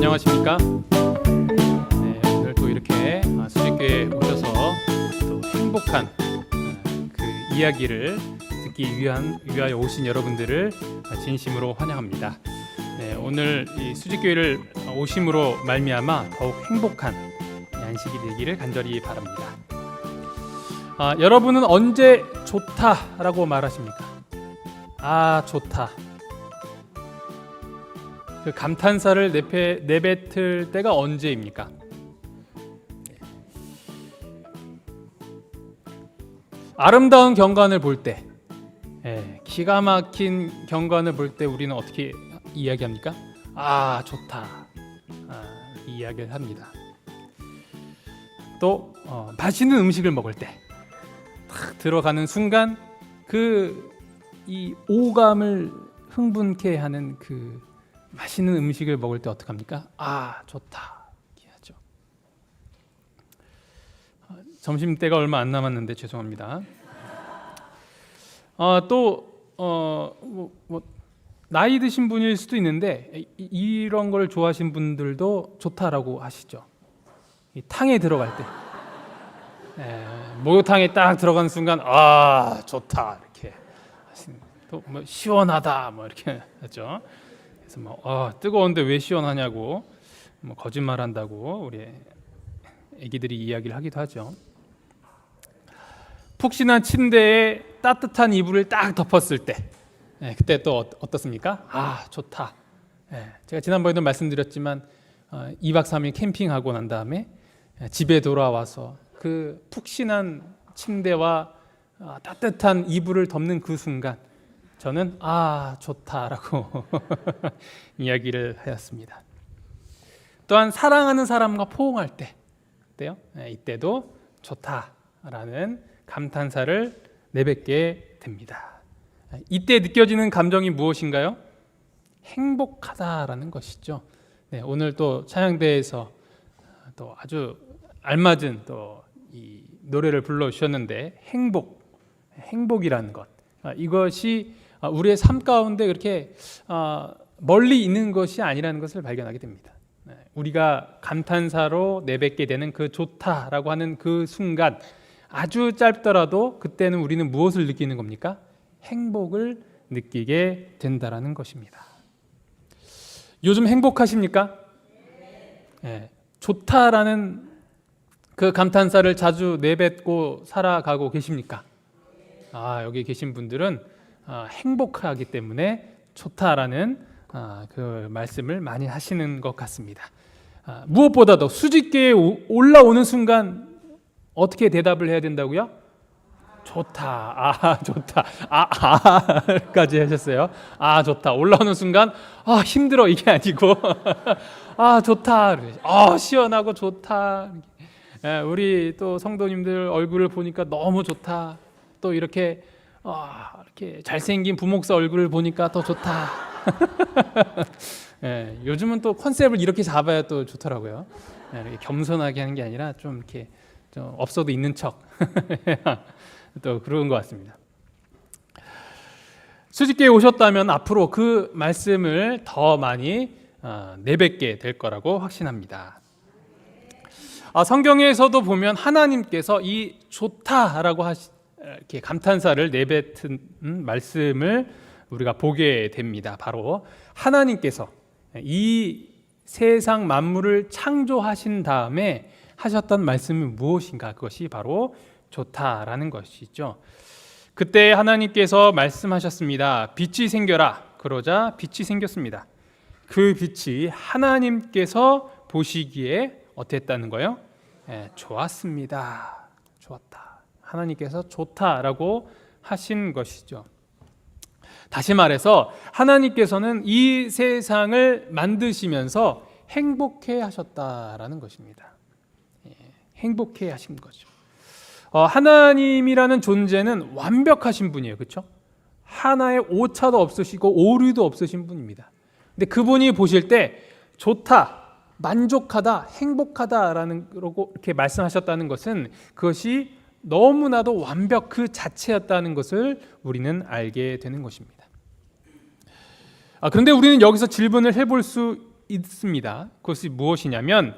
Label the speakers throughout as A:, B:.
A: 안녕하십니까? 네, 오늘 또 이렇게 수직교회에 오셔서 또 행복한 그 이야기를 듣기 위하여 오신 여러분들을 진심으로 환영합니다. 네, 오늘 이 수직교회를 오심으로 말미암아 더욱 행복한 안식이 되기를 간절히 바랍니다. 여러분은 언제 좋다라고 말하십니까? 아, 좋다. 그 감탄사를 내뱉을 때가 언제입니까? 아름다운 경관을 볼 때, 기가 막힌 경관을 볼 때 우리는 어떻게 이야기합니까? 아, 좋다. 이 이야기를 합니다. 또 맛있는 음식을 먹을 때 탁 들어가는 순간 이 오감을 흥분케 하는 그 맛있는 음식을 먹을 때 어떡합니까? 아, 좋다. 이렇게 하죠. 점심때가 얼마 안 남았는데 죄송합니다. 나이 드신 분일 수도 있는데 이런 걸 좋아하시는 분들도 좋다라고 하시죠. 이 탕에 들어갈 때, 목욕탕에 딱 들어가는 순간 아, 좋다 이렇게 하시는. 또 뭐 시원하다 뭐 이렇게 하죠. 그래서 뜨거운데 왜 시원하냐고 거짓말한다고 우리 애기들이 이야기를 하기도 하죠. 푹신한 침대에 따뜻한 이불을 딱 덮었을 때, 그때 또 어떻습니까? 아, 좋다. 제가 지난번에도 말씀드렸지만 2박 3일 캠핑하고 난 다음에 집에 돌아와서 그 푹신한 침대와 따뜻한 이불을 덮는 그 순간 저는 아, 좋다라고 이야기를 하였습니다. 또한 사랑하는 사람과 포옹할 때요, 이때도 좋다라는 감탄사를 내뱉게 됩니다. 이때 느껴지는 감정이 무엇인가요? 행복하다라는 것이죠. 오늘 또 찬양대에서 또 아주 알맞은 또 이 노래를 불러주셨는데 행복이라는 것, 이것이 우리의 삶 가운데 그렇게 멀리 있는 것이 아니라는 것을 발견하게 됩니다. 우리가 감탄사로 내뱉게 되는 그 좋다라고 하는 그 순간, 아주 짧더라도 그때는 우리는 무엇을 느끼는 겁니까? 행복을 느끼게 된다라는 것입니다. 요즘 행복하십니까? 좋다라는 그 감탄사를 자주 내뱉고 살아가고 계십니까? 여기 계신 분들은 행복하기 때문에 좋다라는 그 말씀을 많이 하시는 것 같습니다. 무엇보다도 수직계에 올라오는 순간 어떻게 대답을 해야 된다고요? 좋다. 아, 좋다. 까지 하셨어요. 아, 좋다. 올라오는 순간 힘들어 이게 아니고 아, 좋다. 시원하고 좋다. 우리 또 성도님들 얼굴을 보니까 너무 좋다. 또 이렇게 잘생긴 부목사 얼굴을 보니까 더 좋다. 요즘은 또 컨셉을 이렇게 잡아야 또 좋더라고요. 이렇게 겸손하게 하는 게 아니라 좀 이렇게 좀 없어도 있는 척 또 그런 것 같습니다. 수직계에 오셨다면 앞으로 그 말씀을 더 많이 내뱉게 될 거라고 확신합니다. 성경에서도 보면 하나님께서 이 좋다라고 이렇게 감탄사를 내뱉은 말씀을 우리가 보게 됩니다. 바로 하나님께서 이 세상 만물을 창조하신 다음에 하셨던 말씀이 무엇인가? 그것이 바로 좋다라는 것이죠. 그때 하나님께서 말씀하셨습니다. 빛이 생겨라. 그러자 빛이 생겼습니다. 그 빛이 하나님께서 보시기에 어땠다는 거예요? 좋았습니다. 좋았다. 하나님께서 좋다라고 하신 것이죠. 다시 말해서 하나님께서는 이 세상을 만드시면서 행복해 하셨다라는 것입니다. 행복해 하신 거죠. 하나님이라는 존재는 완벽하신 분이에요. 그렇죠? 하나의 오차도 없으시고 오류도 없으신 분입니다. 근데 그분이 보실 때 좋다, 만족하다, 행복하다라는 이렇게 말씀하셨다는 것은 그것이 너무나도 완벽 그 자체였다는 것을 우리는 알게 되는 것입니다. 그런데 우리는 여기서 질문을 해볼 수 있습니다. 그것이 무엇이냐면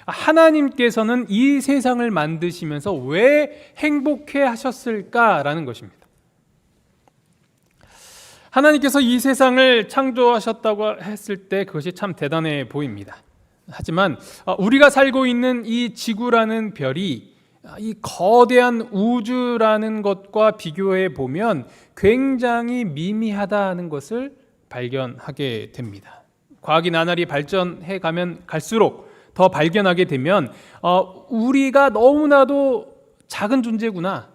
A: 하나님께서는 이 세상을 만드시면서 왜 행복해 하셨을까라는 것입니다. 하나님께서 이 세상을 창조하셨다고 했을 때 그것이 참 대단해 보입니다. 하지만 우리가 살고 있는 이 지구라는 별이 이 거대한 우주라는 것과 비교해 보면 굉장히 미미하다는 것을 발견하게 됩니다. 과학이 나날이 발전해 가면 갈수록 더 발견하게 되면 우리가 너무나도 작은 존재구나,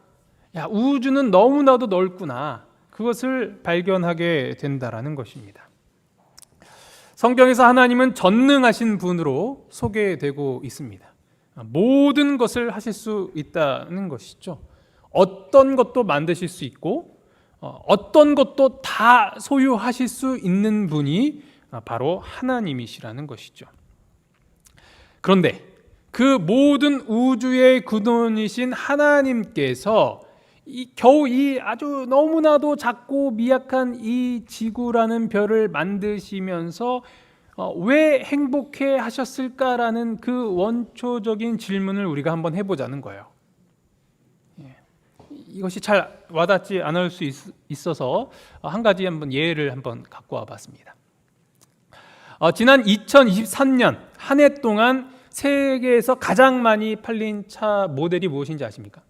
A: 우주는 너무나도 넓구나, 그것을 발견하게 된다라는 것입니다. 성경에서 하나님은 전능하신 분으로 소개되고 있습니다. 모든 것을 하실 수 있다는 것이죠. 어떤 것도 만드실 수 있고 어떤 것도 다 소유하실 수 있는 분이 바로 하나님이시라는 것이죠. 그런데 그 모든 우주의 근원이신 하나님께서 겨우 이 아주 너무나도 작고 미약한 이 지구라는 별을 만드시면서 왜 행복해 하셨을까라는 그 원초적인 질문을 우리가 한번 해보자는 거예요. 이것이 잘 와닿지 않을 수 있어서 한 가지 한번 예를 한번 갖고 와봤습니다. 지난 2023년 한 해 동안 세계에서 가장 많이 팔린 차 모델이 무엇인지 아십니까?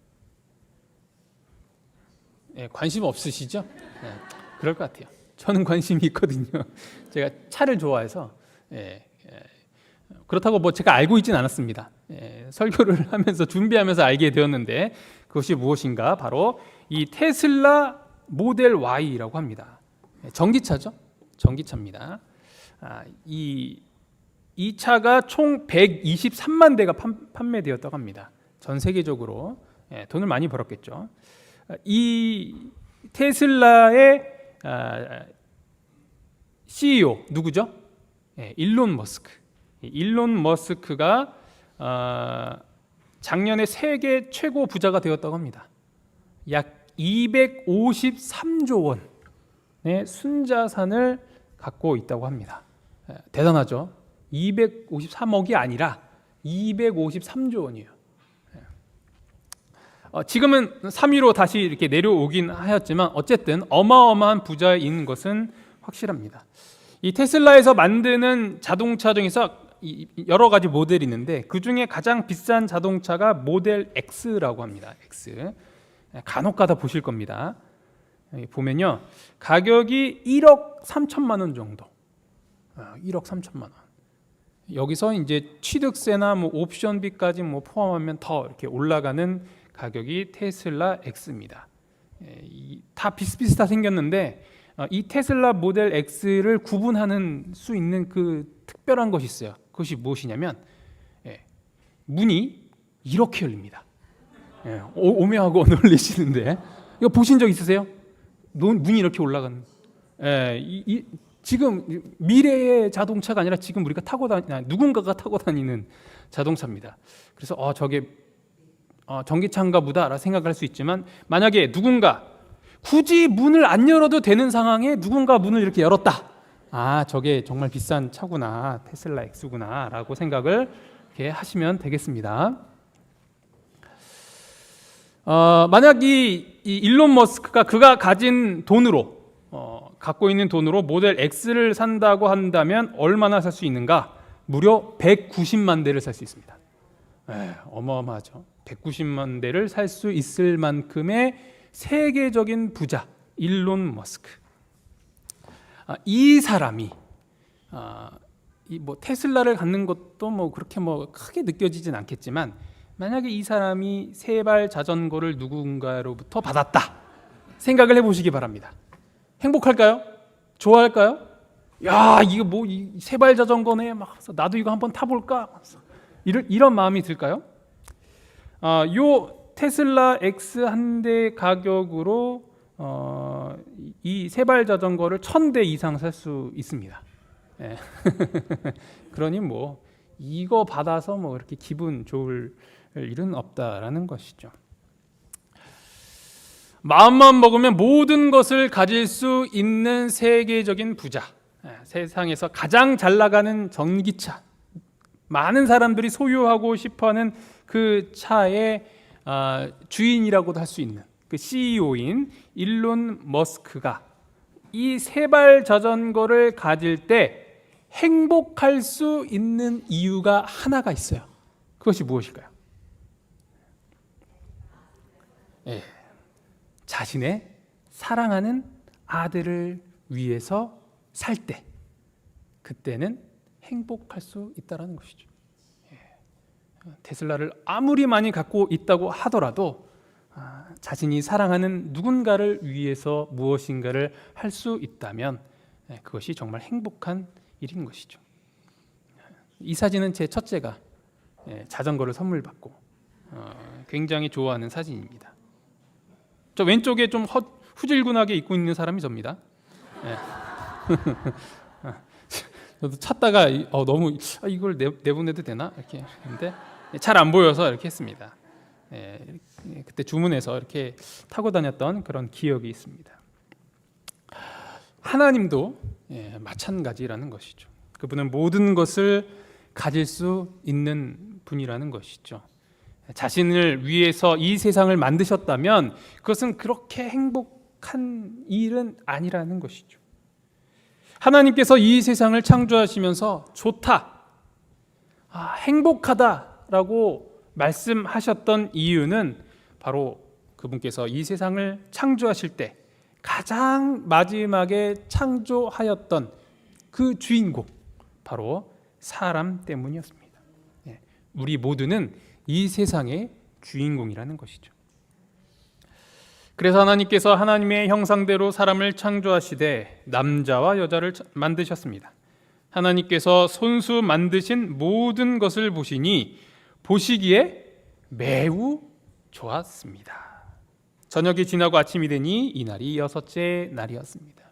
A: 관심 없으시죠? 그럴 것 같아요. 저는 관심이 있거든요. 제가 차를 좋아해서 그렇다고 뭐 제가 알고 있진 않았습니다. 설교를 하면서 준비하면서 알게 되었는데 그것이 무엇인가? 바로 이 테슬라 모델 Y라고 합니다. 전기차죠? 전기차입니다. 이 차가 총 123만 대가 판매되었다고 합니다. 전 세계적으로 돈을 많이 벌었겠죠. 이 테슬라의 CEO 누구죠? 일론 머스크. 일론 머스크가 작년에 세계 최고 부자가 되었다고 합니다. 약 253조 원의 순자산을 갖고 있다고 합니다. 대단하죠? 253억이 아니라 253조 원이에요. 지금은 3위로 다시 이렇게 내려오긴 하였지만 어쨌든 어마어마한 부자인 것은 확실합니다. 이 테슬라에서 만드는 자동차 중에서 여러 가지 모델이 있는데 그 중에 가장 비싼 자동차가 모델 X라고 합니다. X. 간혹가다 보실 겁니다. 여기 보면요, 가격이 1억 3천만 원 정도. 1억 3천만 원. 여기서 이제 취득세나 뭐 옵션비까지 뭐 포함하면 더 이렇게 올라가는 가격이 테슬라 X입니다. 다 비슷비슷하게 생겼는데 이 테슬라 모델 X를 구분하는 수 있는 그 특별한 것이 있어요. 그것이 무엇이냐면 문이 이렇게 열립니다. 오묘하고 놀라시는데 이거 보신 적 있으세요? 문이 이렇게 올라가는. 지금 미래의 자동차가 아니라 지금 우리가 누군가가 타고 다니는 자동차입니다. 그래서 저게 전기차인가 보다라고 생각할 수 있지만 만약에 누군가 굳이 문을 안 열어도 되는 상황에 누군가 문을 이렇게 열었다. 저게 정말 비싼 차구나, 테슬라 X구나 라고 생각을 이렇게 하시면 되겠습니다. 만약 이 일론 머스크가 그가 가진 돈으로 갖고 있는 돈으로 모델 X를 산다고 한다면 얼마나 살 수 있는가? 무려 190만 대를 살 수 있습니다. 어마어마하죠. 190만 대를 살 수 있을 만큼의 세계적인 부자 일론 머스크. 이 사람이 뭐 테슬라를 갖는 것도 뭐 그렇게 뭐 크게 느껴지진 않겠지만 만약에 이 사람이 세발 자전거를 누군가로부터 받았다 생각을 해보시기 바랍니다. 행복할까요? 좋아할까요? 야, 이거 뭐 세발 자전거네, 막 나도 이거 한번 타볼까? 이런 마음이 들까요? 요 테슬라 X 한 대 가격으로 이 세발 자전거를 1000대 이상 살 수 있습니다. 그러니 뭐 이거 받아서 뭐 이렇게 기분 좋을 일은 없다라는 것이죠. 마음만 먹으면 모든 것을 가질 수 있는 세계적인 부자, 세상에서 가장 잘 나가는 전기차, 많은 사람들이 소유하고 싶어하는 그 차의 주인이라고도 할 수 있는 그 CEO인 일론 머스크가 이 세발 자전거를 가질 때 행복할 수 있는 이유가 하나가 있어요. 그것이 무엇일까요? 자신의 사랑하는 아들을 위해서 살 때, 그때는 행복할 수 있다는 것이죠. 테슬라를 아무리 많이 갖고 있다고 하더라도 자신이 사랑하는 누군가를 위해서 무엇인가를 할 수 있다면 그것이 정말 행복한 일인 것이죠. 이 사진은 제 첫째가 자전거를 선물 받고 굉장히 좋아하는 사진입니다. 저 왼쪽에 좀 후질근하게 입고 있는 사람이 접니다. 저도 찾다가 너무 이걸 내보내도 되나 이렇게 했는데 잘 안 보여서 이렇게 했습니다. 그때 주문해서 이렇게 타고 다녔던 그런 기억이 있습니다. 하나님도 마찬가지라는 것이죠. 그분은 모든 것을 가질 수 있는 분이라는 것이죠. 자신을 위해서 이 세상을 만드셨다면 그것은 그렇게 행복한 일은 아니라는 것이죠. 하나님께서 이 세상을 창조하시면서 좋다, 행복하다라고 말씀하셨던 이유는 바로 그분께서 이 세상을 창조하실 때 가장 마지막에 창조하였던 그 주인공, 바로 사람 때문이었습니다. 우리 모두는 이 세상의 주인공이라는 것이죠. 그래서 하나님께서 하나님의 형상대로 사람을 창조하시되 남자와 여자를 만드셨습니다. 하나님께서 손수 만드신 모든 것을 보시니 보시기에 매우 좋았습니다. 저녁이 지나고 아침이 되니 이날이 6째 날이었습니다.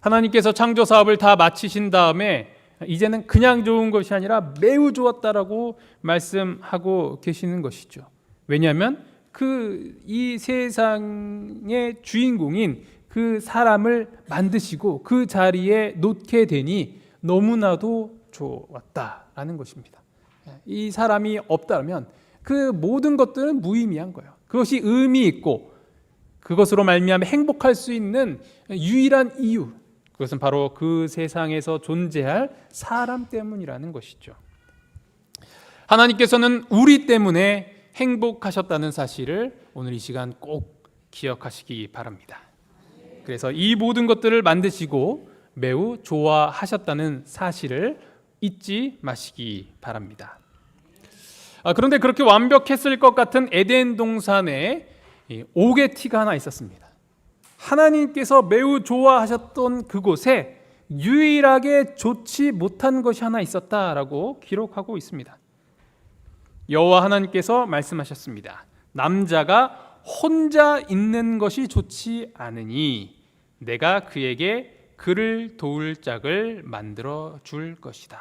A: 하나님께서 창조 사업을 다 마치신 다음에 이제는 그냥 좋은 것이 아니라 매우 좋았다라고 말씀하고 계시는 것이죠. 왜냐하면 이 세상의 주인공인 그 사람을 만드시고 그 자리에 놓게 되니 너무나도 좋았다라는 것입니다. 이 사람이 없다면 그 모든 것들은 무의미한 거예요. 그것이 의미 있고 그것으로 말미암아 행복할 수 있는 유일한 이유, 그것은 바로 그 세상에서 존재할 사람 때문이라는 것이죠. 하나님께서는 우리 때문에 행복하셨다는 사실을 오늘 이 시간 꼭 기억하시기 바랍니다. 그래서 이 모든 것들을 만드시고 매우 좋아하셨다는 사실을 잊지 마시기 바랍니다. 그런데 그렇게 완벽했을 것 같은 에덴 동산에 오개티가 하나 있었습니다. 하나님께서 매우 좋아하셨던 그곳에 유일하게 좋지 못한 것이 하나 있었다라고 기록하고 있습니다. 여호와 하나님께서 말씀하셨습니다. 남자가 혼자 있는 것이 좋지 않으니 내가 그에게 그를 도울 짝을 만들어 줄 것이다.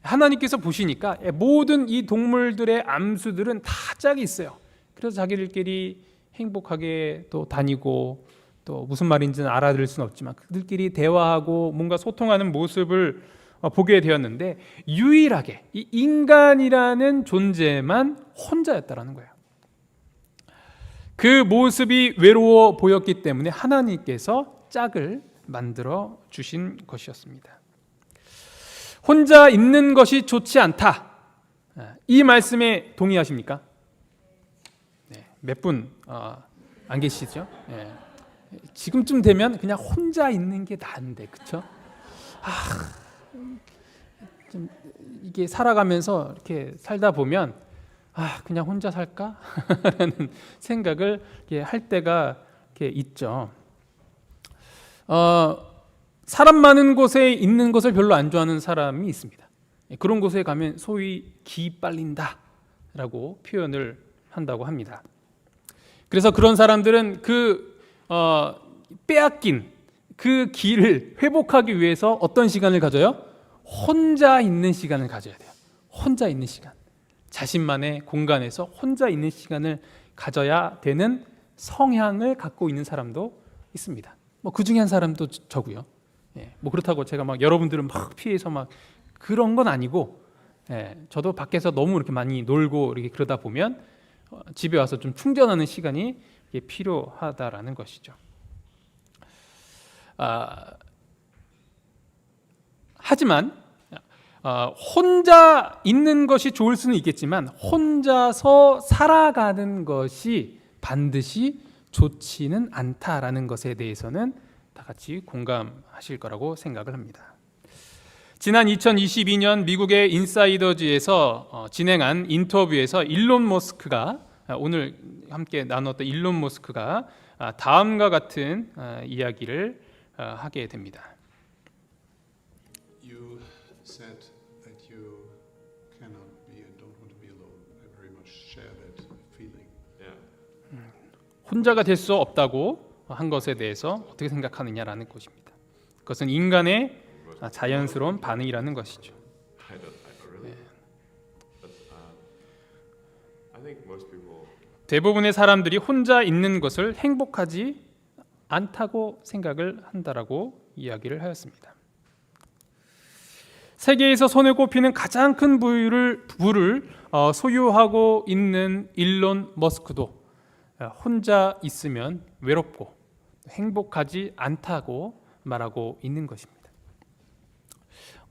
A: 하나님께서 보시니까 모든 이 동물들의 암수들은 다 짝이 있어요. 그래서 자기들끼리 행복하게 또 다니고 또 무슨 말인지는 알아들을 수는 없지만 그들끼리 대화하고 뭔가 소통하는 모습을 보게 되었는데 유일하게 이 인간이라는 존재만 혼자였다라는 거예요. 그 모습이 외로워 보였기 때문에 하나님께서 짝을 만들어 주신 것이었습니다. 혼자 있는 것이 좋지 않다. 이 말씀에 동의하십니까? 몇 분 안 계시죠? 지금쯤 되면 그냥 혼자 있는 게 나은데, 그렇죠? 좀 이게 살아가면서 이렇게 살다 보면 그냥 혼자 살까? 라는 생각을 할 때가 있죠. 사람 많은 곳에 있는 것을 별로 안 좋아하는 사람이 있습니다. 그런 곳에 가면 소위 기 빨린다 라고 표현을 한다고 합니다. 그래서 그런 사람들은 빼앗긴 그 기를 회복하기 위해서 어떤 시간을 가져요? 혼자 있는 시간을 가져야 돼요. 혼자 있는 시간, 자신만의 공간에서 혼자 있는 시간을 가져야 되는 성향을 갖고 있는 사람도 있습니다. 그 중에 한 사람도 저고요. 뭐 그렇다고 제가 막 여러분들은 막 피해서 막 그런 건 아니고, 저도 밖에서 너무 이렇게 많이 놀고 이렇게 그러다 보면 집에 와서 좀 충전하는 시간이 필요하다라는 것이죠. 하지만 혼자 있는 것이 좋을 수는 있겠지만 혼자서 살아가는 것이 반드시 좋지는 않다라는 것에 대해서는 다 같이 공감하실 거라고 생각을 합니다. 지난 2022년 미국의 인사이더즈에서 진행한 인터뷰에서 일론 머스크가 오늘 함께 나눴던 일론 머스크가 다음과 같은 이야기를 하게 됩니다.
B: You said that you cannot be and don't want to be alone. I very much share that feeling.
A: 혼자가 될 수 없다고 한 것에 대해서 어떻게 생각하느냐라는 것입니다. 그것은 인간의 자연스러운 반응이라는 것이죠. 대부분의 사람들이 혼자 있는 것을 행복하지 않다고 생각을 한다라고 이야기를 하였습니다. 세계에서 손에 꼽히는 가장 큰 부를 소유하고 있는 일론 머스크도 혼자 있으면 외롭고 행복하지 않다고 말하고 있는 것입니다.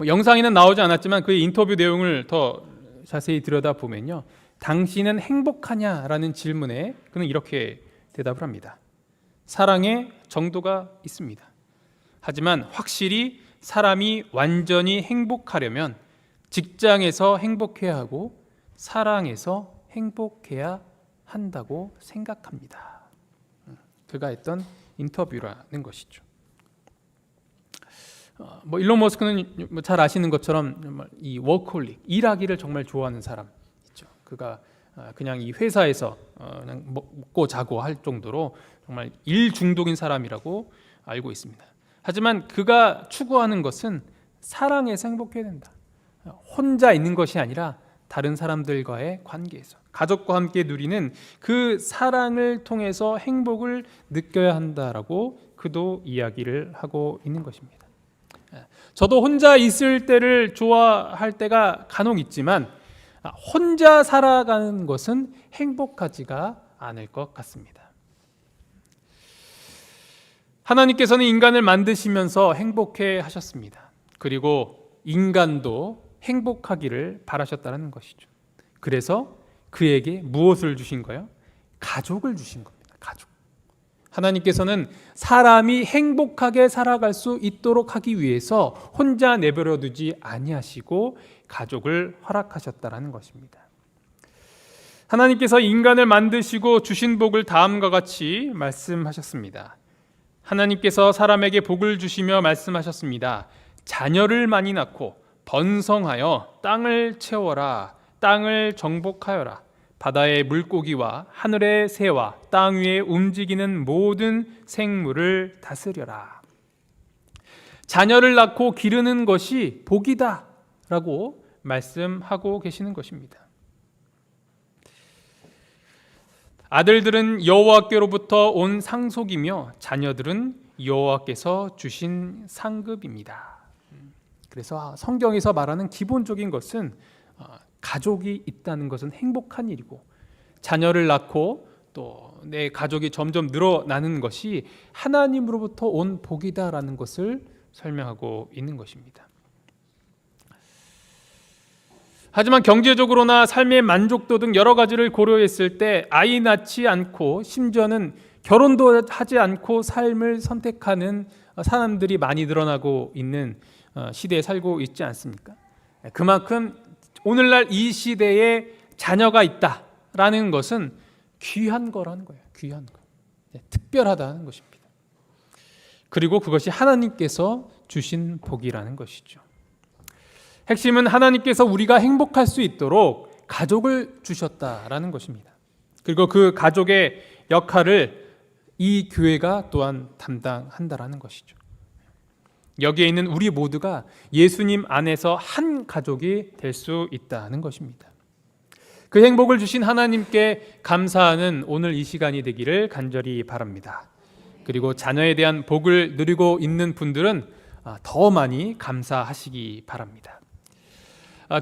A: 영상에는 나오지 않았지만 그의 인터뷰 내용을 더 자세히 들여다보면요, 당신은 행복하냐라는 질문에 그는 이렇게 대답을 합니다. 사랑의 정도가 있습니다. 하지만 확실히 사람이 완전히 행복하려면 직장에서 행복해야 하고 사랑에서 행복해야 한다고 생각합니다. 그가 했던 인터뷰라는 것이죠. 일론 머스크는 잘 아시는 것처럼 이 워커홀릭, 일하기를 정말 좋아하는 사람 있죠. 그가 그냥 이 회사에서 그냥 먹고 자고 할 정도로 정말 일 중독인 사람이라고 알고 있습니다. 하지만 그가 추구하는 것은 사랑에서 행복해야 된다. 혼자 있는 것이 아니라 다른 사람들과의 관계에서, 가족과 함께 누리는 그 사랑을 통해서 행복을 느껴야 한다라고 그도 이야기를 하고 있는 것입니다. 저도 혼자 있을 때를 좋아할 때가 간혹 있지만 혼자 살아가는 것은 행복하지가 않을 것 같습니다. 하나님께서는 인간을 만드시면서 행복해 하셨습니다. 그리고 인간도 행복하기를 바라셨다는 것이죠. 그래서 그에게 무엇을 주신 거예요? 가족을 주신 겁니다. 가족. 하나님께서는 사람이 행복하게 살아갈 수 있도록 하기 위해서 혼자 내버려 두지 아니하시고 가족을 허락하셨다는 것입니다. 하나님께서 인간을 만드시고 주신 복을 다음과 같이 말씀하셨습니다. 하나님께서 사람에게 복을 주시며 말씀하셨습니다. 자녀를 많이 낳고 번성하여 땅을 채워라. 땅을 정복하여라. 바다의 물고기와 하늘의 새와 땅 위에 움직이는 모든 생물을 다스려라. 자녀를 낳고 기르는 것이 복이다 라고 말씀하고 계시는 것입니다. 아들들은 여호와께로부터 온 상속이며 자녀들은 여호와께서 주신 상급입니다. 그래서 성경에서 말하는 기본적인 것은 가족이 있다는 것은 행복한 일이고, 자녀를 낳고 또 내 가족이 점점 늘어나는 것이 하나님으로부터 온 복이다라는 것을 설명하고 있는 것입니다. 하지만 경제적으로나 삶의 만족도 등 여러 가지를 고려했을 때 아이 낳지 않고 심지어는 결혼도 하지 않고 삶을 선택하는 사람들이 많이 늘어나고 있는 시대에 살고 있지 않습니까? 그만큼 오늘날 이 시대에 자녀가 있다라는 것은 귀한 거라는 거예요. 귀한 거. 특별하다는 것입니다. 그리고 그것이 하나님께서 주신 복이라는 것이죠. 핵심은 하나님께서 우리가 행복할 수 있도록 가족을 주셨다라는 것입니다. 그리고 그 가족의 역할을 이 교회가 또한 담당한다라는 것이죠. 여기에 있는 우리 모두가 예수님 안에서 한 가족이 될 수 있다는 것입니다. 그 행복을 주신 하나님께 감사하는 오늘 이 시간이 되기를 간절히 바랍니다. 그리고 자녀에 대한 복을 누리고 있는 분들은 더 많이 감사하시기 바랍니다.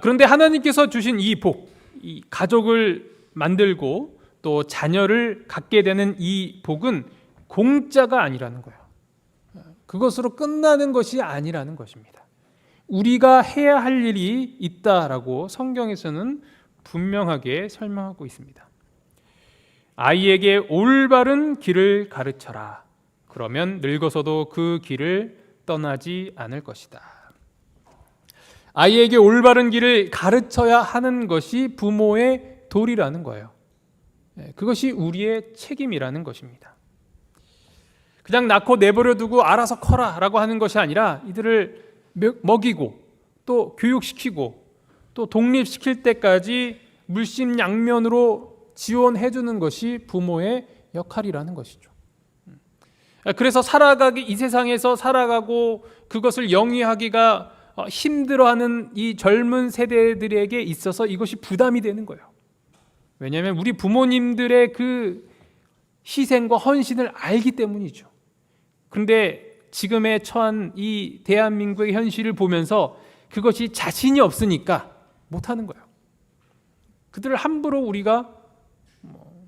A: 그런데 하나님께서 주신 이 복, 이 가족을 만들고 또 자녀를 갖게 되는 이 복은 공짜가 아니라는 거예요. 그것으로 끝나는 것이 아니라는 것입니다. 우리가 해야 할 일이 있다라고 성경에서는 분명하게 설명하고 있습니다. 아이에게 올바른 길을 가르쳐라. 그러면 늙어서도 그 길을 떠나지 않을 것이다. 아이에게 올바른 길을 가르쳐야 하는 것이 부모의 도리라는 거예요. 그것이 우리의 책임이라는 것입니다. 그냥 낳고 내버려 두고 알아서 커라라고 하는 것이 아니라 이들을 먹이고 또 교육시키고 또 독립시킬 때까지 물심양면으로 지원해 주는 것이 부모의 역할이라는 것이죠. 그래서 이 세상에서 살아가고 그것을 영위하기가 힘들어하는 이 젊은 세대들에게 있어서 이것이 부담이 되는 거예요. 왜냐하면 우리 부모님들의 그 희생과 헌신을 알기 때문이죠. 그런데 지금의 처한 이 대한민국의 현실을 보면서 그것이 자신이 없으니까 못하는 거예요. 그들을 함부로 우리가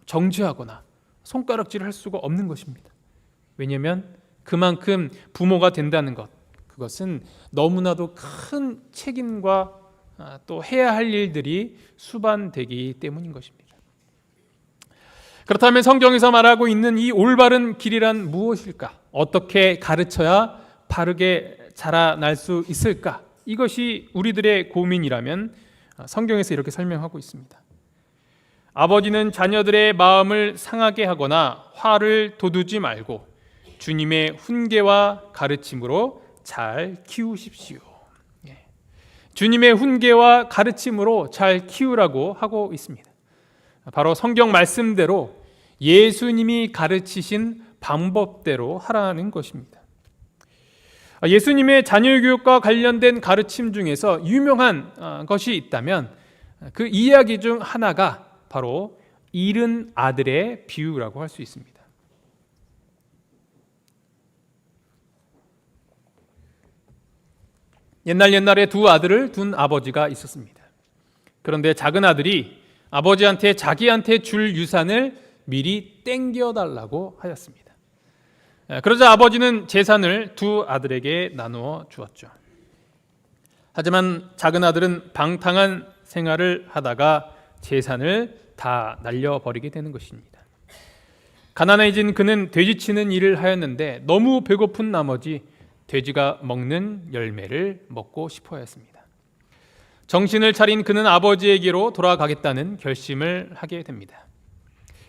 A: 정죄하거나 손가락질을 할 수가 없는 것입니다. 왜냐하면 그만큼 부모가 된다는 것, 그것은 너무나도 큰 책임과 또 해야 할 일들이 수반되기 때문인 것입니다. 그렇다면 성경에서 말하고 있는 이 올바른 길이란 무엇일까? 어떻게 가르쳐야 바르게 자라날 수 있을까? 이것이 우리들의 고민이라면 성경에서 이렇게 설명하고 있습니다. 아버지는 자녀들의 마음을 상하게 하거나 화를 돋우지 말고 주님의 훈계와 가르침으로 잘 키우십시오. 주님의 훈계와 가르침으로 잘 키우라고 하고 있습니다. 바로 성경 말씀대로 예수님이 가르치신 방법대로 하라는 것입니다. 예수님의 자녀 교육과 관련된 가르침 중에서 유명한 것이 있다면 그 이야기 중 하나가 바로 잃은 아들의 비유라고 할 수 있습니다. 옛날에 두 아들을 둔 아버지가 있었습니다. 그런데 작은 아들이 아버지한테 자기한테 줄 유산을 미리 땡겨달라고 하였습니다. 그러자 아버지는 재산을 두 아들에게 나누어 주었죠. 하지만 작은 아들은 방탕한 생활을 하다가 재산을 다 날려버리게 되는 것입니다. 가난해진 그는 돼지치는 일을 하였는데 너무 배고픈 나머지 돼지가 먹는 열매를 먹고 싶어 했습니다. 정신을 차린 그는 아버지에게로 돌아가겠다는 결심을 하게 됩니다.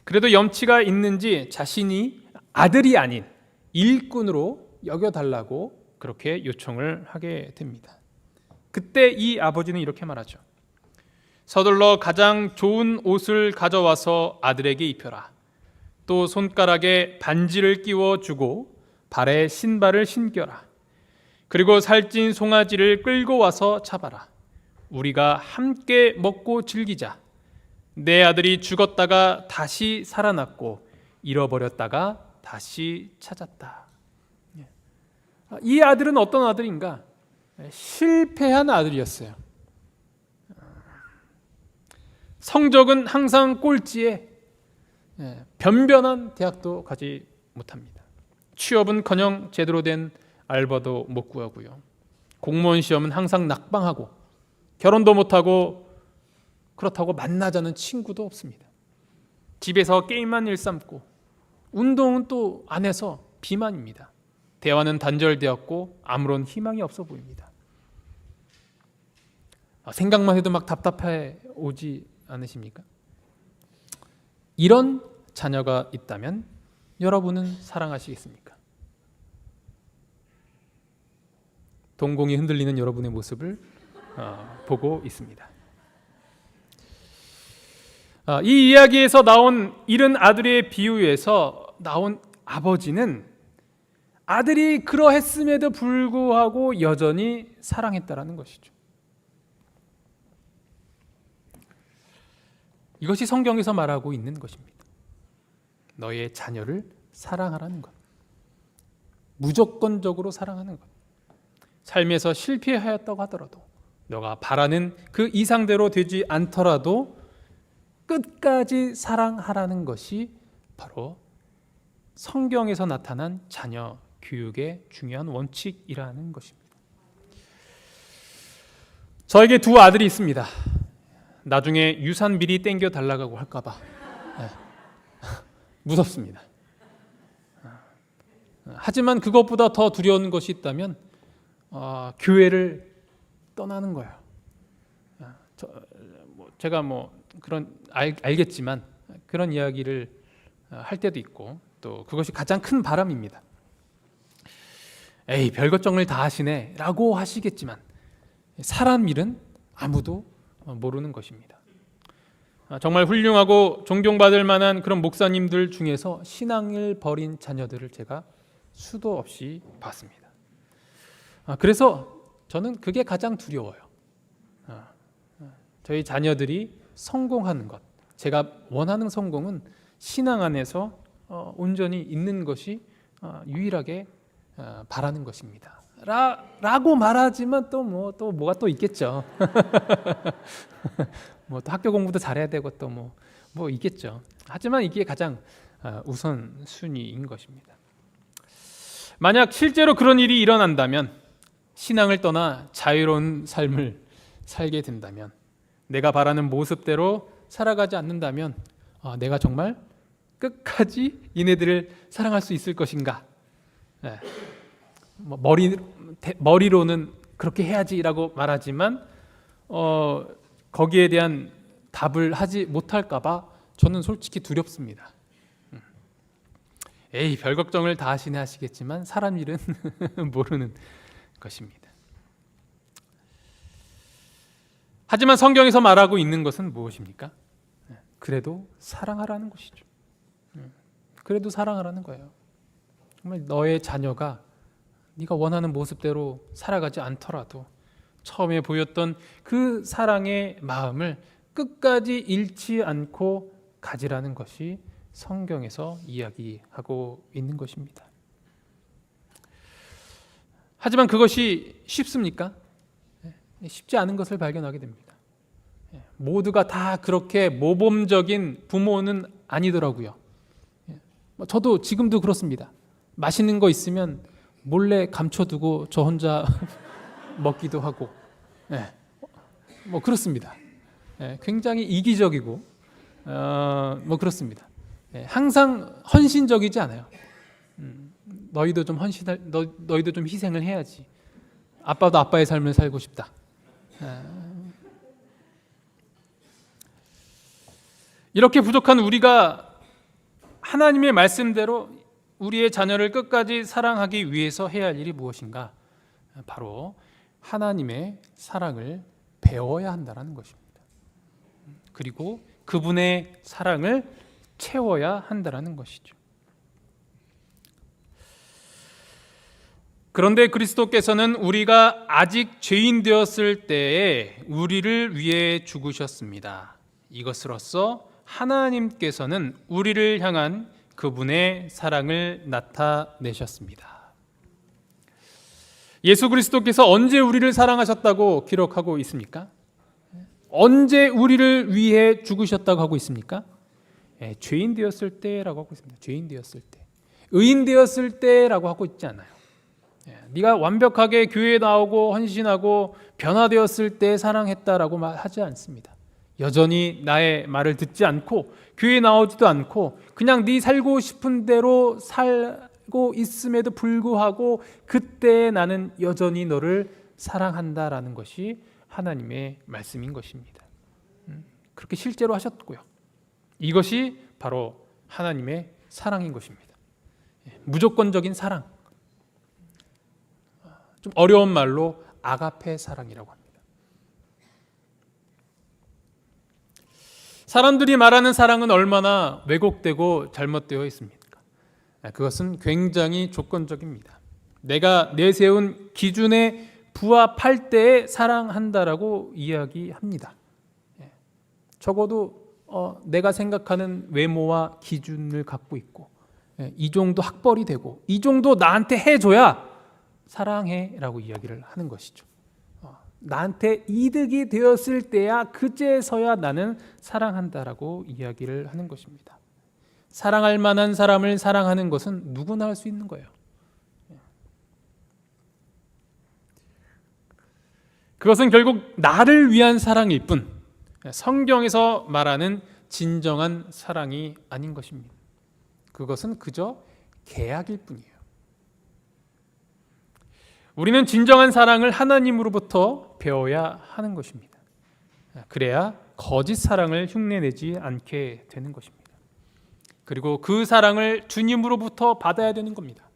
A: 그래도 염치가 있는지 자신이 아들이 아닌 일꾼으로 여겨달라고 그렇게 요청을 하게 됩니다. 그때 이 아버지는 이렇게 말하죠. 서둘러 가장 좋은 옷을 가져와서 아들에게 입혀라. 또 손가락에 반지를 끼워주고 발에 신발을 신겨라. 그리고 살찐 송아지를 끌고 와서 잡아라. 우리가 함께 먹고 즐기자. 내 아들이 죽었다가 다시 살아났고 잃어버렸다가 다시 찾았다. 이 아들은 어떤 아들인가? 실패한 아들이었어요. 성적은 항상 꼴찌에 변변한 대학도 가지 못합니다. 취업은커녕 제대로 된 알바도 못 구하고요. 공무원 시험은 항상 낙방하고 결혼도 못하고 그렇다고 만나자는 친구도 없습니다. 집에서 게임만 일삼고 운동은 또 안 해서 비만입니다. 대화는 단절되었고 아무런 희망이 없어 보입니다. 생각만 해도 막 답답해 오지 않으십니까? 이런 자녀가 있다면 여러분은 사랑하시겠습니까? 동공이 흔들리는 여러분의 모습을 보고 있습니다. 이 이야기에서 나온 잃은 아들의 비유에서 나온 아버지는 아들이 그러했음에도 불구하고 여전히 사랑했다라는 것이죠. 이것이 성경에서 말하고 있는 것입니다. 너의 자녀를 사랑하라는 것. 무조건적으로 사랑하는 것. 삶에서 실패하였다고 하더라도, 너가 바라는 그 이상대로 되지 않더라도 끝까지 사랑하라는 것이 바로 성경에서 나타난 자녀 교육의 중요한 원칙이라는 것입니다. 저에게 두 아들이 있습니다. 나중에 유산 미리 땡겨 달라고 할까봐 무섭습니다. 하지만 그것보다 더 두려운 것이 있다면 교회를 떠나는 거예요. 제가 그런 알겠지만 그런 이야기를 할 때도 있고, 또 그것이 가장 큰 바람입니다. 에이, 별것정을 다 하시네 라고 하시겠지만 사람 일은 아무도 모르는 것입니다. 정말 훌륭하고 존경받을 만한 그런 목사님들 중에서 신앙을 버린 자녀들을 제가 수도 없이 봤습니다. 그래서 저는 그게 가장 두려워요. 저희 자녀들이 성공하는 것, 제가 원하는 성공은 신앙 안에서 온전히 있는 것이 유일하게 바라는 것입니다. 라고 말하지만 또 뭐가 또 있겠죠. 또 학교 공부도 잘해야 되고 또 뭐 있겠죠. 하지만 이게 가장 우선순위인 것입니다. 만약 실제로 그런 일이 일어난다면, 신앙을 떠나 자유로운 삶을 살게 된다면, 내가 바라는 모습대로 살아가지 않는다면 내가 정말 끝까지 이네들을 사랑할 수 있을 것인가? 머리로는 그렇게 해야지라고 말하지만 거기에 대한 답을 하지 못할까 봐 저는 솔직히 두렵습니다. 에이, 별 걱정을 다 하시네 하시겠지만 사람 일은 모르는 것입니다. 하지만 성경에서 말하고 있는 것은 무엇입니까? 그래도 사랑하라는 것이죠. 그래도 사랑하라는 거예요. 정말 너의 자녀가 네가 원하는 모습대로 살아가지 않더라도 처음에 보였던 그 사랑의 마음을 끝까지 잃지 않고 가지라는 것이 성경에서 이야기하고 있는 것입니다. 하지만 그것이 쉽습니까? 쉽지 않은 것을 발견하게 됩니다. 모두가 다 그렇게 모범적인 부모는 아니더라고요. 저도 지금도 그렇습니다. 맛있는 거 있으면 몰래 감춰두고 저 혼자 먹기도 하고, 그렇습니다. 굉장히 이기적이고, 그렇습니다. 항상 헌신적이지 않아요. 너희도 좀 너희도 좀 희생을 해야지. 아빠도 아빠의 삶을 살고 싶다. 이렇게 부족한 우리가 하나님의 말씀대로 우리의 자녀를 끝까지 사랑하기 위해서 해야 할 일이 무엇인가? 바로 하나님의 사랑을 배워야 한다는 것입니다. 그리고 그분의 사랑을 채워야 한다는 것이죠. 그런데 그리스도께서는 우리가 아직 죄인 되었을 때에 우리를 위해 죽으셨습니다. 이것으로써 하나님께서는 우리를 향한 그분의 사랑을 나타내셨습니다. 예수 그리스도께서 언제 우리를 사랑하셨다고 기록하고 있습니까? 언제 우리를 위해 죽으셨다고 하고 있습니까? 죄인 되었을 때라고 하고 있습니다. 죄인 되었을 때. 의인 되었을 때라고 하고 있지 않아요. 네가 완벽하게 교회에 나오고 헌신하고 변화되었을 때 사랑했다라고 하지 않습니다. 여전히 나의 말을 듣지 않고 교회에 나오지도 않고 그냥 네 살고 싶은 대로 살고 있음에도 불구하고 그때 나는 여전히 너를 사랑한다라는 것이 하나님의 말씀인 것입니다. 그렇게 실제로 하셨고요. 이것이 바로 하나님의 사랑인 것입니다. 무조건적인 사랑. 좀 어려운 말로 아가페 사랑이라고 합니다. 사람들이 말하는 사랑은 얼마나 왜곡되고 잘못되어 있습니까? 그것은 굉장히 조건적입니다. 내가 내세운 기준에 부합할 때에 사랑한다라고 이야기합니다. 적어도 내가 생각하는 외모와 기준을 갖고 있고 이 정도 학벌이 되고 이 정도 나한테 해줘야 사랑해라고 이야기를 하는 것이죠. 나한테 이득이 되었을 때야 그제서야 나는 사랑한다라고 이야기를 하는 것입니다. 사랑할 만한 사람을 사랑하는 것은 누구나 할 수 있는 거예요. 그것은 결국 나를 위한 사랑일 뿐 성경에서 말하는 진정한 사랑이 아닌 것입니다. 그것은 그저 계약일 뿐이에요. 우리는 진정한 사랑을 하나님으로부터 배워야 하는 것입니다. 그래야 거짓 사랑을 흉내내지 않게 되는 것입니다. 그리고 그 사랑을 주님으로부터 받아야 되는 겁니다.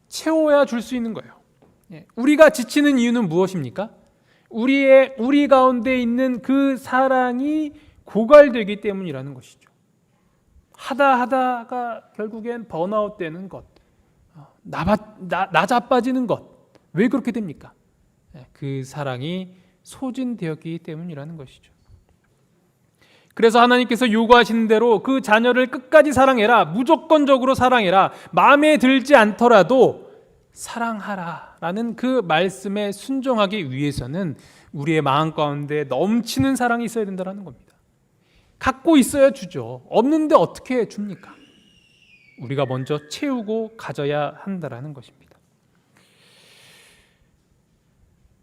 A: 채워야 줄 수 있는 거예요. 우리가 지치는 이유는 무엇입니까? 우리 가운데 있는 그 사랑이 고갈되기 때문이라는 것이죠. 하다가 결국엔 번아웃 되는 것, 나 자빠지는 것. 왜 그렇게 됩니까? 그 사랑이 소진되었기 때문이라는 것이죠. 그래서 하나님께서 요구하시는 대로 그 자녀를 끝까지 사랑해라, 무조건적으로 사랑해라, 마음에 들지 않더라도 사랑하라라는 그 말씀에 순종하기 위해서는 우리의 마음 가운데 넘치는 사랑이 있어야 된다는 겁니다. 갖고 있어야 주죠. 없는데 어떻게 줍니까? 우리가 먼저 채우고 가져야 한다는 것입니다.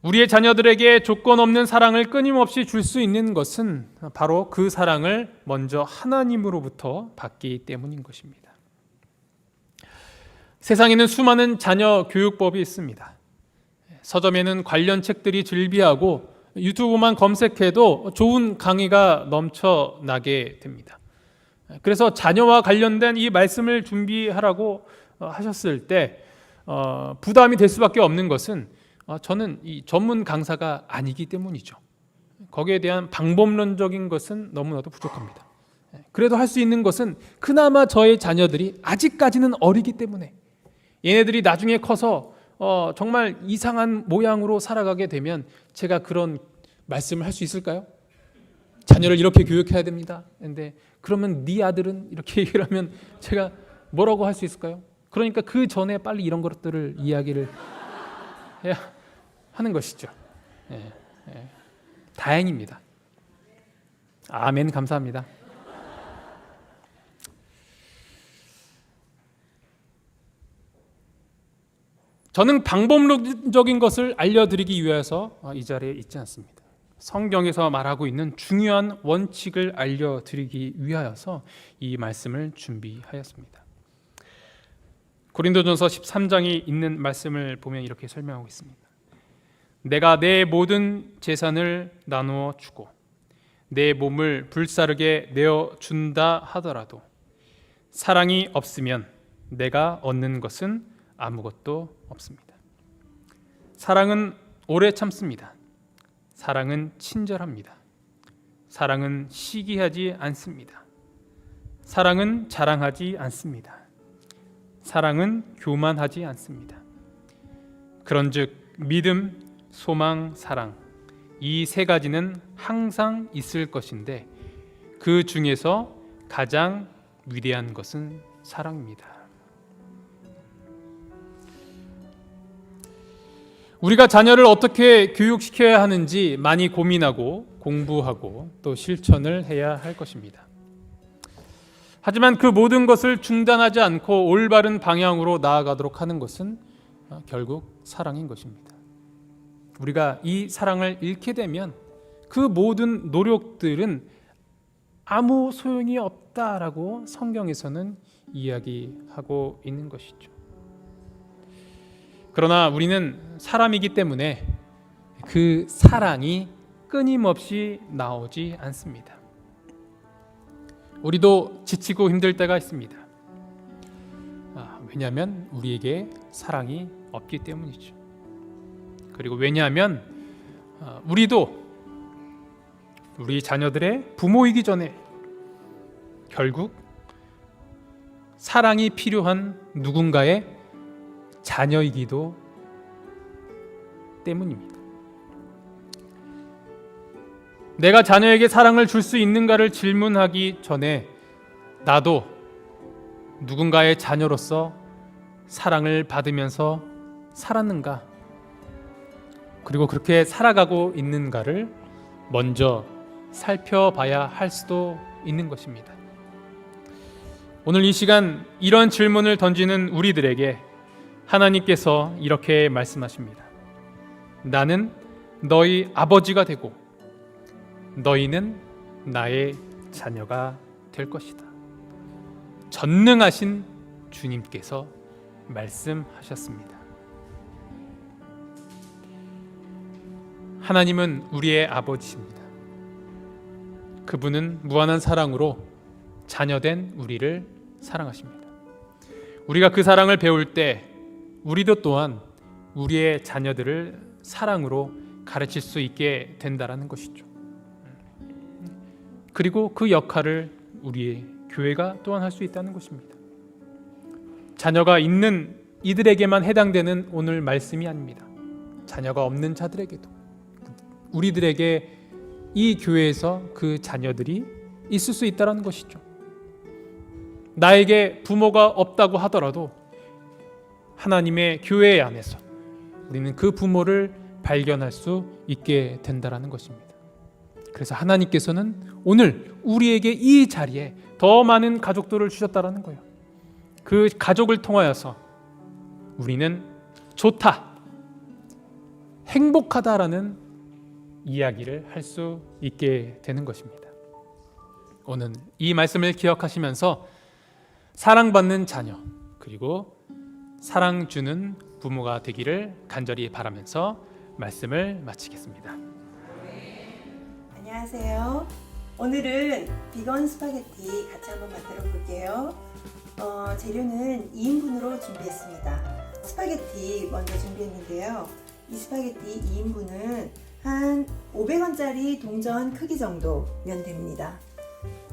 A: 우리의 자녀들에게 조건 없는 사랑을 끊임없이 줄 수 있는 것은 바로 그 사랑을 먼저 하나님으로부터 받기 때문인 것입니다. 세상에는 수많은 자녀 교육법이 있습니다. 서점에는 관련 책들이 즐비하고 유튜브만 검색해도 좋은 강의가 넘쳐나게 됩니다. 그래서 자녀와 관련된 이 말씀을 준비하라고 하셨을 때 부담이 될 수밖에 없는 것은 저는 이 전문 강사가 아니기 때문이죠. 거기에 대한 방법론적인 것은 너무나도 부족합니다. 그래도 할 수 있는 것은 그나마 저의 자녀들이 아직까지는 어리기 때문에 얘네들이 나중에 커서 정말 이상한 모양으로 살아가게 되면 제가 그런 말씀을 할 수 있을까요? 자녀를 이렇게 교육해야 됩니다. 근데 그러면 네 아들은 이렇게 얘기를 하면 제가 뭐라고 할 수 있을까요? 그러니까 그 전에 빨리 이런 것들을 이야기를 해야 하는 것이죠. 다행입니다. 아멘, 감사합니다. 저는 방법론적인 것을 알려드리기 위해서 이 자리에 있지 않습니다. 성경에서 말하고 있는 중요한 원칙을 알려드리기 위하여서 이 말씀을 준비하였습니다. 고린도전서 13장이 있는 말씀을 보면 이렇게 설명하고 있습니다. 내가 내 모든 재산을 나누어 주고 내 몸을 불사르게 내어 준다 하더라도 사랑이 없으면 내가 얻는 것은 아무것도 없습니다. 사랑은 오래 참습니다. 사랑은 친절합니다. 사랑은 시기하지 않습니다. 사랑은 자랑하지 않습니다. 사랑은 교만하지 않습니다. 그런즉 믿음, 소망, 사랑 이 세 가지는 항상 있을 것인데 그 중에서 가장 위대한 것은 사랑입니다. 우리가 자녀를 어떻게 교육시켜야 하는지 많이 고민하고 공부하고 또 실천을 해야 할 것입니다. 하지만 그 모든 것을 중단하지 않고 올바른 방향으로 나아가도록 하는 것은 결국 사랑인 것입니다. 우리가 이 사랑을 잃게 되면 그 모든 노력들은 아무 소용이 없다라고 성경에서는 이야기하고 있는 것이죠. 그러나 우리는 사람이기 때문에 그 사랑이 끊임없이 나오지 않습니다. 우리도 지치고 힘들 때가 있습니다. 왜냐하면 우리에게 사랑이 없기 때문이죠. 그리고 왜냐하면 우리도 우리 자녀들의 부모이기 전에 결국 사랑이 필요한 누군가의 자녀이기도 때문입니다. 내가 자녀에게 사랑을 줄 수 있는가를 질문하기 전에 나도 누군가의 자녀로서 사랑을 받으면서 살았는가, 그리고 그렇게 살아가고 있는가를 먼저 살펴봐야 할 수도 있는 것입니다. 오늘 이 시간 이런 질문을 던지는 우리들에게 하나님께서 이렇게 말씀하십니다. 나는 너희 아버지가 되고 너희는 나의 자녀가 될 것이다. 전능하신 주님께서 말씀하셨습니다. 하나님은 우리의 아버지십니다. 그분은 무한한 사랑으로 자녀된 우리를 사랑하십니다. 우리가 그 사랑을 배울 때 우리도 또한 우리의 자녀들을 사랑으로 가르칠 수 있게 된다라는 것이죠. 그리고 그 역할을 우리의 교회가 또한 할 수 있다는 것입니다. 자녀가 있는 이들에게만 해당되는 오늘 말씀이 아닙니다. 자녀가 없는 자들에게도, 우리들에게 이 교회에서 그 자녀들이 있을 수 있다는 것이죠. 나에게 부모가 없다고 하더라도 하나님의 교회 안에서 우리는 그 부모를 발견할 수 있게 된다는 것입니다. 그래서 하나님께서는 오늘 우리에게 이 자리에 더 많은 가족들을 주셨다는 거예요. 그 가족을 통하여서 우리는 좋다, 행복하다라는 이야기를 할 수 있게 되는 것입니다. 오늘 이 말씀을 기억하시면서 사랑받는 자녀, 그리고 사랑 주는 부모가 되기를 간절히 바라면서 말씀을 마치겠습니다.
C: 안녕하세요. 오늘은 비건 스파게티 같이 한번 만들어 볼게요. 재료는 2인분으로 준비했습니다. 스파게티 먼저 준비했는데요. 이 스파게티 2인분은 한 500원짜리 동전 크기 정도면 됩니다.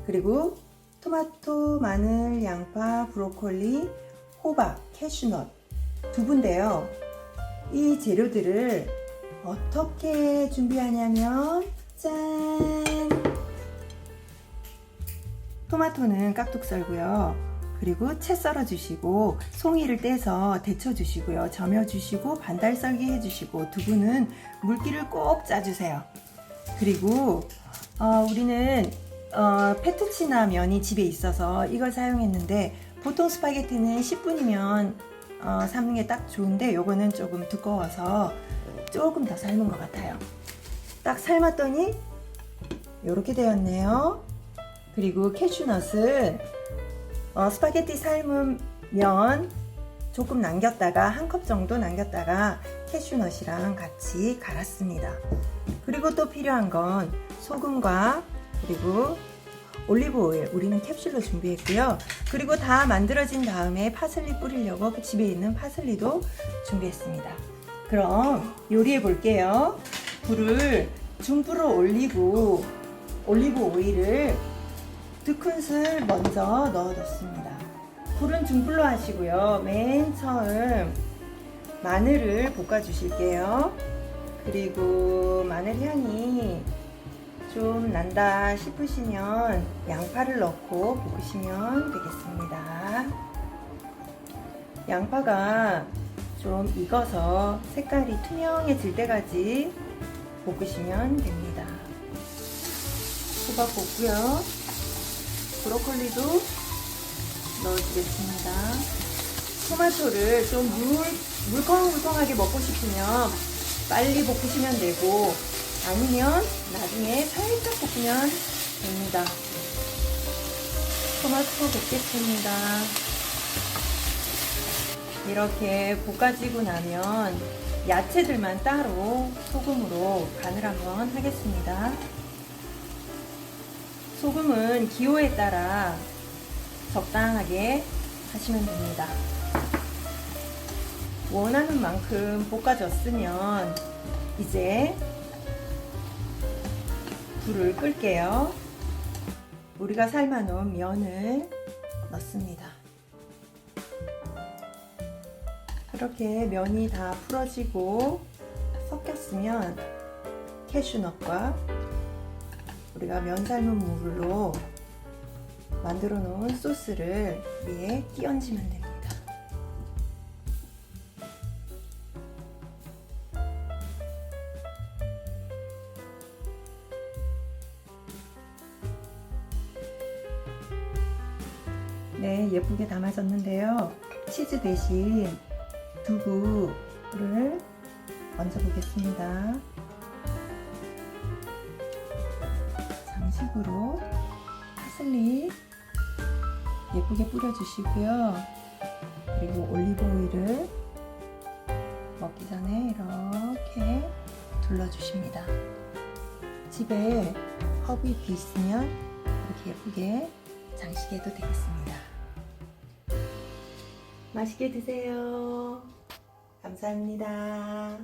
C: 그리고 토마토, 마늘, 양파, 브로콜리, 호박, 캐슈넛, 두부인데요. 이 재료들을 어떻게 준비하냐면 짠! 토마토는 깍둑 썰고요. 그리고 채 썰어 주시고 송이를 떼서 데쳐 주시고요. 저며 주시고 반달 썰기 해 주시고 두부는 물기를 꼭 짜주세요. 그리고 우리는 페투치나 면이 집에 있어서 이걸 사용했는데 보통 스파게티는 10분이면 삶는 게 딱 좋은데 요거는 조금 두꺼워서 조금 더 삶은 것 같아요. 딱 삶았더니 이렇게 되었네요. 그리고 캐슈넛은 스파게티 삶은 면 조금 남겼다가 한 컵 정도 남겼다가 캐슈넛이랑 같이 갈았습니다. 그리고 또 필요한 건 소금과 그리고 올리브 오일, 우리는 캡슐로 준비했고요. 그리고 다 만들어진 다음에 파슬리 뿌리려고 집에 있는 파슬리도 준비했습니다. 그럼 요리해 볼게요. 불을 중불로 올리고 올리브 오일을 2큰술 먼저 넣어뒀습니다. 불은 중불로 하시고요. 맨 처음 마늘을 볶아 주실게요. 그리고 마늘 향이 좀 난다 싶으시면 양파를 넣고 볶으시면 되겠습니다. 양파가 좀 익어서 색깔이 투명해질 때까지 볶으시면 됩니다. 호박 볶고요. 브로콜리도 넣어주겠습니다. 토마토를 좀 물컹물컹하게 먹고 싶으면 빨리 볶으시면 되고 아니면 나중에 살짝 볶으면 됩니다. 토마토 볶겠습니다. 이렇게 볶아지고 나면 야채들만 따로 소금으로 간을 한번 하겠습니다. 소금은 기호에 따라 적당하게 하시면 됩니다. 원하는 만큼 볶아졌으면 이제 불을 끌게요. 우리가 삶아놓은 면을 넣습니다. 이렇게 면이 다 풀어지고 섞였으면 캐슈넛과 우리가 면 삶은 물로 만들어 놓은 소스를 위에 끼얹으면 됩니다. 네, 예쁘게 담아졌는데요. 치즈 대신 두부를 얹어 보겠습니다. 장식으로 파슬리 예쁘게 뿌려주시고요. 그리고 올리브 오일을 먹기 전에 이렇게 둘러주십니다. 집에 허브잎이 있으면 이렇게 예쁘게 장식해도 되겠습니다. 맛있게 드세요. 감사합니다.